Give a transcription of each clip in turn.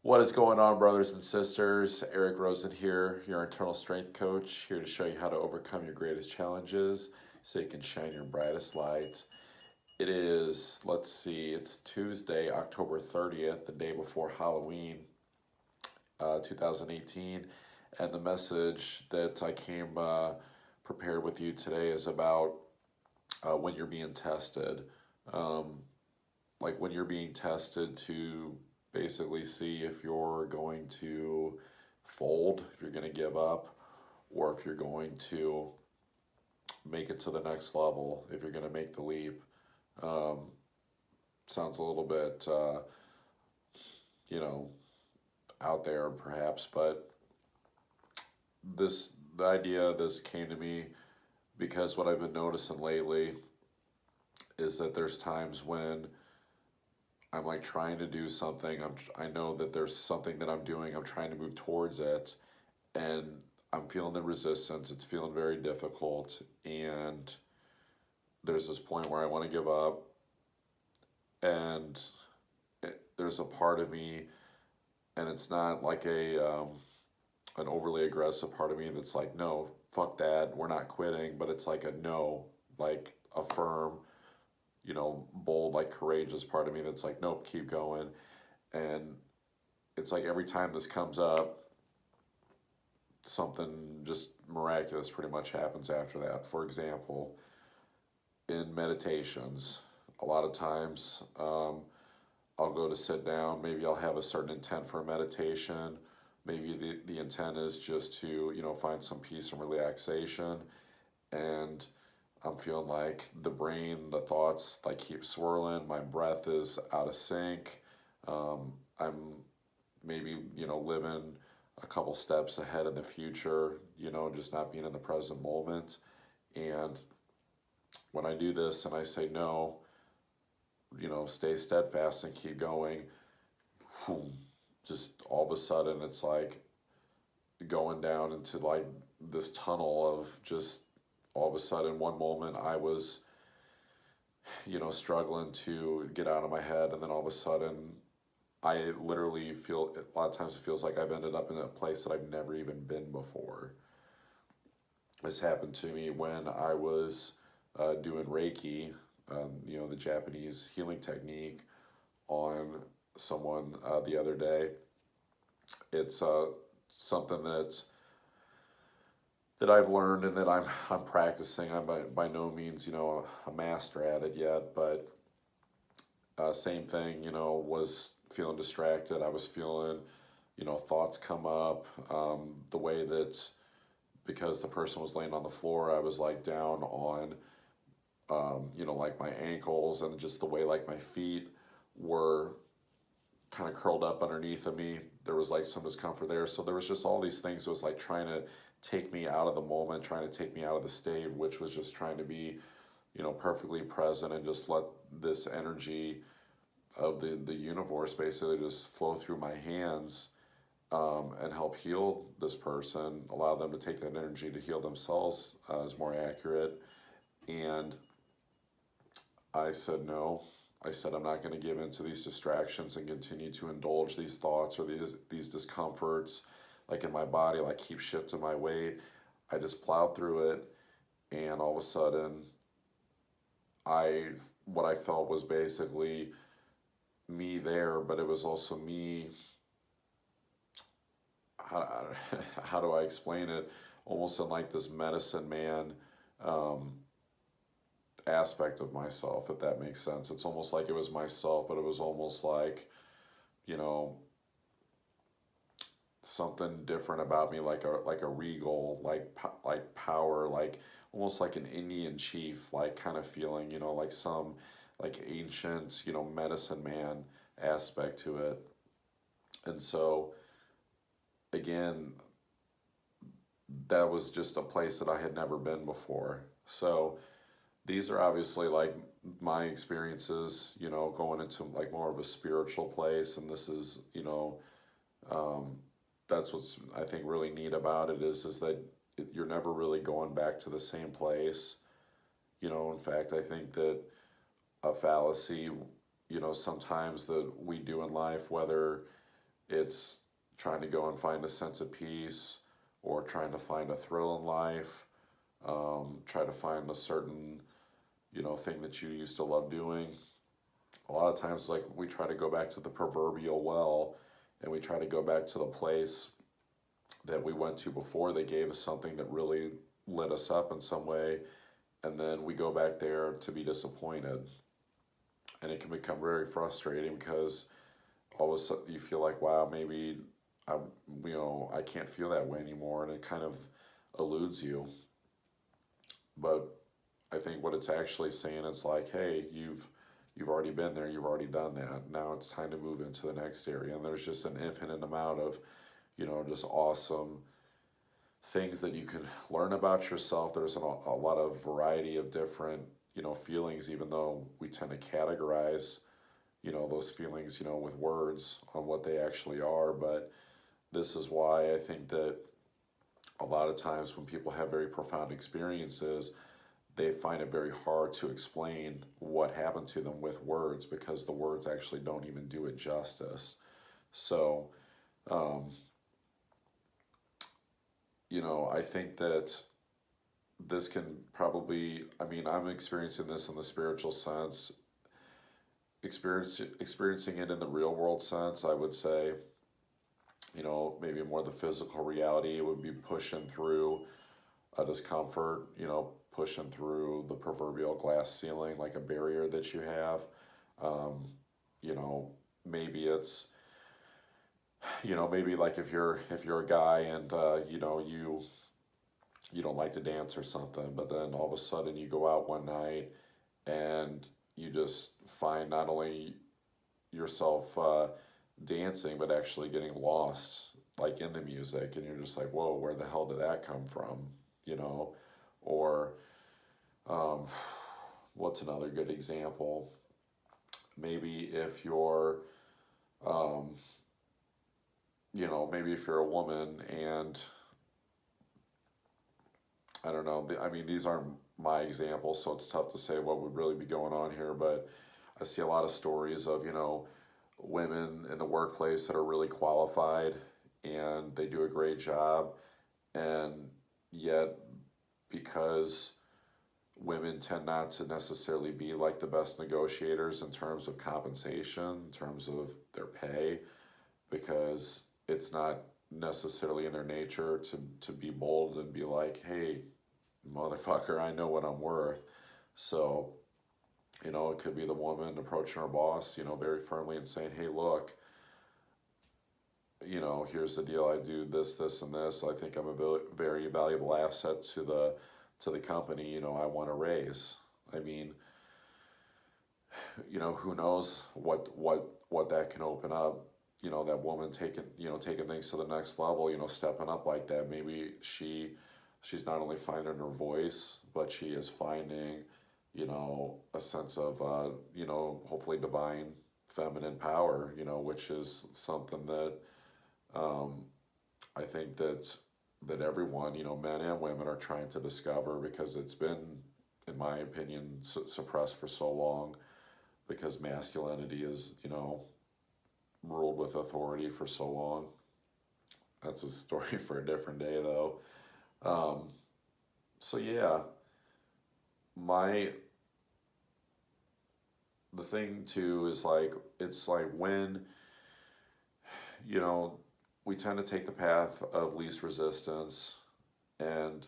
What is going on, brothers and sisters? Eric Rosen here, your internal strength coach, here to show you how to overcome your greatest challenges so you can shine your brightest light. It is, let's see, it's Tuesday, October 30th, the day before Halloween, 2018. And the message that I came prepared with you today is about when you're being tested. Um, like when you're being tested to basically see if you're going to fold, if you're going to give up, or if you're going to make it to the next level, if you're going to make the leap. Um, Sounds a little bit, you know, out there perhaps, but the idea of this came to me because what I've been noticing lately is that there's times when I'm like trying to do something. I know that there's something that I'm doing. I'm trying to move towards it, and I'm feeling the resistance. It's feeling very difficult, and there's this point where I want to give up, and there's a part of me, and it's not like an overly aggressive part of me that's like, no, fuck that, we're not quitting, but it's like a no, like a firm, bold, like courageous part of me that's like, nope, keep going. And it's like every time this comes up, something just miraculous pretty much happens after that. For example, in meditations, a lot of times I'll go to sit down, maybe I'll have a certain intent for a meditation. Maybe the intent is just to, find some peace and relaxation. And I'm feeling like the brain, the thoughts like keep swirling, my breath is out of sync. I'm maybe, living a couple steps ahead in the future, just not being in the present moment. And when I do this and I say no, stay steadfast and keep going, whew, just all of a sudden it's like going down into like this tunnel of just all of a sudden one moment I was, struggling to get out of my head, and then all of a sudden I literally feel a lot of times it feels like I've ended up in a place that I've never even been before. This happened to me when I was doing Reiki, the Japanese healing technique, on someone the other day. It's something that I've learned and that I'm practicing. I'm by no means a master at it yet, but same thing. Was feeling distracted. I was feeling thoughts come up. The way that because the person was laying on the floor, I was like down on like my ankles, and just the way like my feet were kind of curled up underneath of me. There was like some discomfort there. So there was just all these things that was like trying to take me out of the moment, trying to take me out of the state, which was just trying to be, perfectly present and just let this energy of the universe basically just flow through my hands, and help heal this person, allow them to take that energy to heal themselves, is more accurate. And I said no. I said I'm not going to give in to these distractions and continue to indulge these thoughts or these discomforts, like in my body, like keep shifting my weight. I just plowed through it, and all of a sudden, I what I felt was basically me there, but it was also me. How, how do I explain it? Almost in like this medicine man um, aspect of myself, if that makes sense. It's almost like it was myself, but it was almost like, you know, something different about me, like a regal, like power, like almost like an Indian chief, like kind of feeling, like some like ancient, medicine man aspect to it. And so again, that was just a place that I had never been before. So these are obviously like my experiences, going into like more of a spiritual place. And this is, um, that's what's I think really neat about it is that you're never really going back to the same place. In fact, I think that a fallacy, sometimes that we do in life, whether it's trying to go and find a sense of peace, or trying to find a thrill in life, try to find a certain, thing that you used to love doing. A lot of times, like, we try to go back to the proverbial well, and we try to go back to the place that we went to before they gave us something that really lit us up in some way, and then we go back there to be disappointed. And it can become very frustrating because all of a sudden you feel like, wow, maybe I, I can't feel that way anymore, and it kind of eludes you. But I think what it's actually saying is like, hey, you've already been there, you've already done that. Now it's time to move into the next area, and there's just an infinite amount of, just awesome things that you can learn about yourself. There's a lot of variety of different, feelings, even though we tend to categorize, those feelings, with words on what they actually are. But this is why I think that a lot of times when people have very profound experiences, they find it very hard to explain what happened to them with words, because the words actually don't even do it justice. So, um, I think that this can probably, I mean, I'm experiencing this in the spiritual sense, experiencing it in the real world sense, I would say, maybe more the physical reality would be pushing through a discomfort, pushing through the proverbial glass ceiling, like a barrier that you have. Um, you know, maybe it's, maybe like if you're a guy and you don't like to dance or something, but then all of a sudden you go out one night and you just find not only yourself dancing, but actually getting lost like in the music, and you're just like, whoa, where the hell did that come from? You know, or um, what's another good example? Maybe if you're, um, maybe if you're a woman and I don't know, I mean, these aren't my examples, so it's tough to say what would really be going on here, but I see a lot of stories of, women in the workplace that are really qualified and they do a great job, and yet because women tend not to necessarily be like the best negotiators in terms of compensation, in terms of their pay, because it's not necessarily in their nature to be bold and be like, hey, motherfucker, I know what I'm worth. So, it could be the woman approaching her boss, very firmly and saying, hey, look, here's the deal. I do this, this, and this. I think I'm a very valuable asset to the company. I want to raise. I mean, who knows what that can open up. That woman taking things to the next level. Stepping up like that. Maybe she's not only finding her voice, but she is finding, a sense of, hopefully divine feminine power. Which is something that um, I think that everyone, men and women, are trying to discover, because it's been, in my opinion, suppressed for so long, because masculinity is, ruled with authority for so long. That's a story for a different day, though. Um, so yeah, my the thing too is like, it's like when you know we tend to take the path of least resistance, and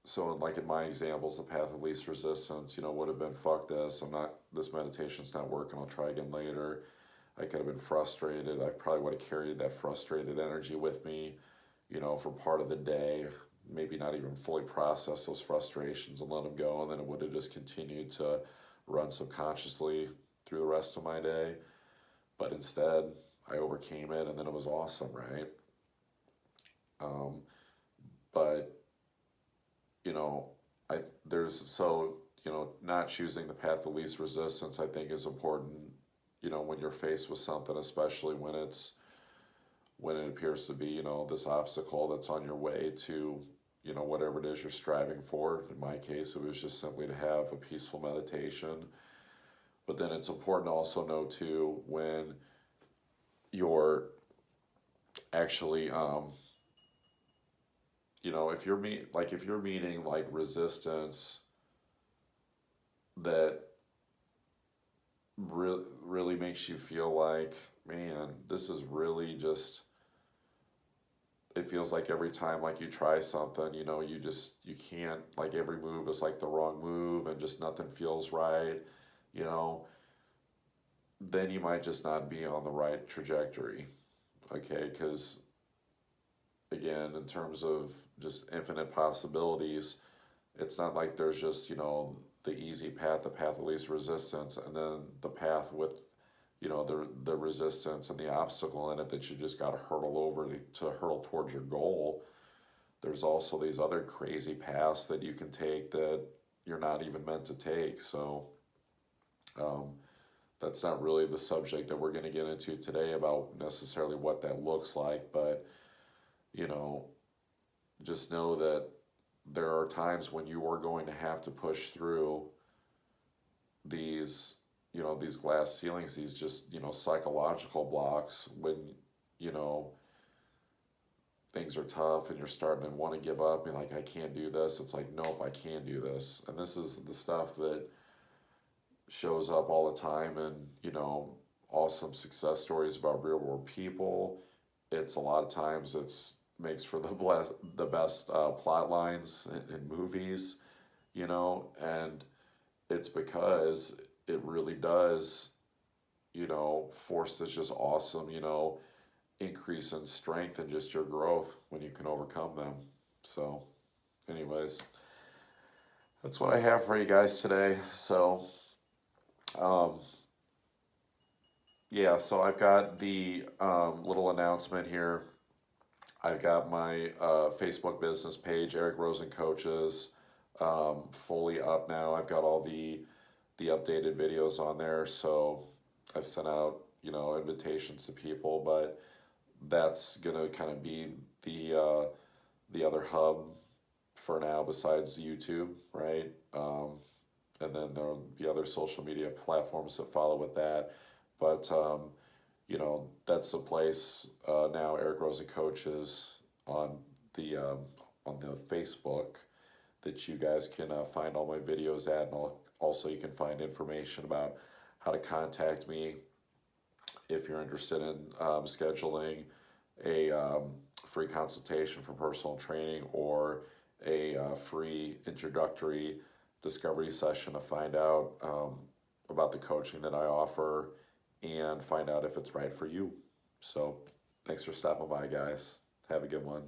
so like in my examples, the path of least resistance, would have been, fuck this, this meditation's not working, I'll try again later. I could have been frustrated. I probably would have carried that frustrated energy with me, for part of the day, maybe not even fully process those frustrations and let them go, and then it would have just continued to run subconsciously through the rest of my day. But instead, I overcame it, and then it was awesome, right? Um, but you know, I there's so not choosing the path of least resistance, I think, is important. When you're faced with something, especially when it appears to be this obstacle that's on your way to whatever it is you're striving for. In my case, it was just simply to have a peaceful meditation. But then it's important to also know too, when you're actually, if you're if you're meeting like resistance that really makes you feel like, man, this is really just, it feels like every time like you try something, you can't, like every move is like the wrong move and just nothing feels right, you know, then you might just not be on the right trajectory. Okay, because again, in terms of just infinite possibilities, it's not like there's just, the easy path, the path of least resistance, and then the path with, the resistance and the obstacle in it that you just got to hurdle over to hurtle towards your goal. There's also these other crazy paths that you can take that you're not even meant to take. So um, that's not really the subject that we're going to get into today about necessarily what that looks like, but you know, just know that there are times when you are going to have to push through these, these glass ceilings, these just, psychological blocks when, you know, things are tough and you're starting to want to give up and like, I can't do this. It's like, nope, I can do this. And this is the stuff that shows up all the time and, awesome success stories about real world people. It's a lot of times it's makes for the best plot lines in movies, and it's because it really does, force this just awesome, increase in strength and just your growth when you can overcome them. So, anyways, that's what I have for you guys today. So, um, yeah, so I've got the little announcement here. I've got my Facebook business page, Eric Rosen Coaches, fully up now. I've got all the updated videos on there. So I've sent out, invitations to people, but that's gonna kind of be the other hub for now besides YouTube, right? And then there'll be other social media platforms that follow with that. But that's the place now. Eric Rosen Coaches on the on the Facebook that you guys can find all my videos at, and also you can find information about how to contact me if you're interested in scheduling a free consultation for personal training or a free introductory discovery session to find out about the coaching that I offer and find out if it's right for you. So, thanks for stopping by, guys. Have a good one.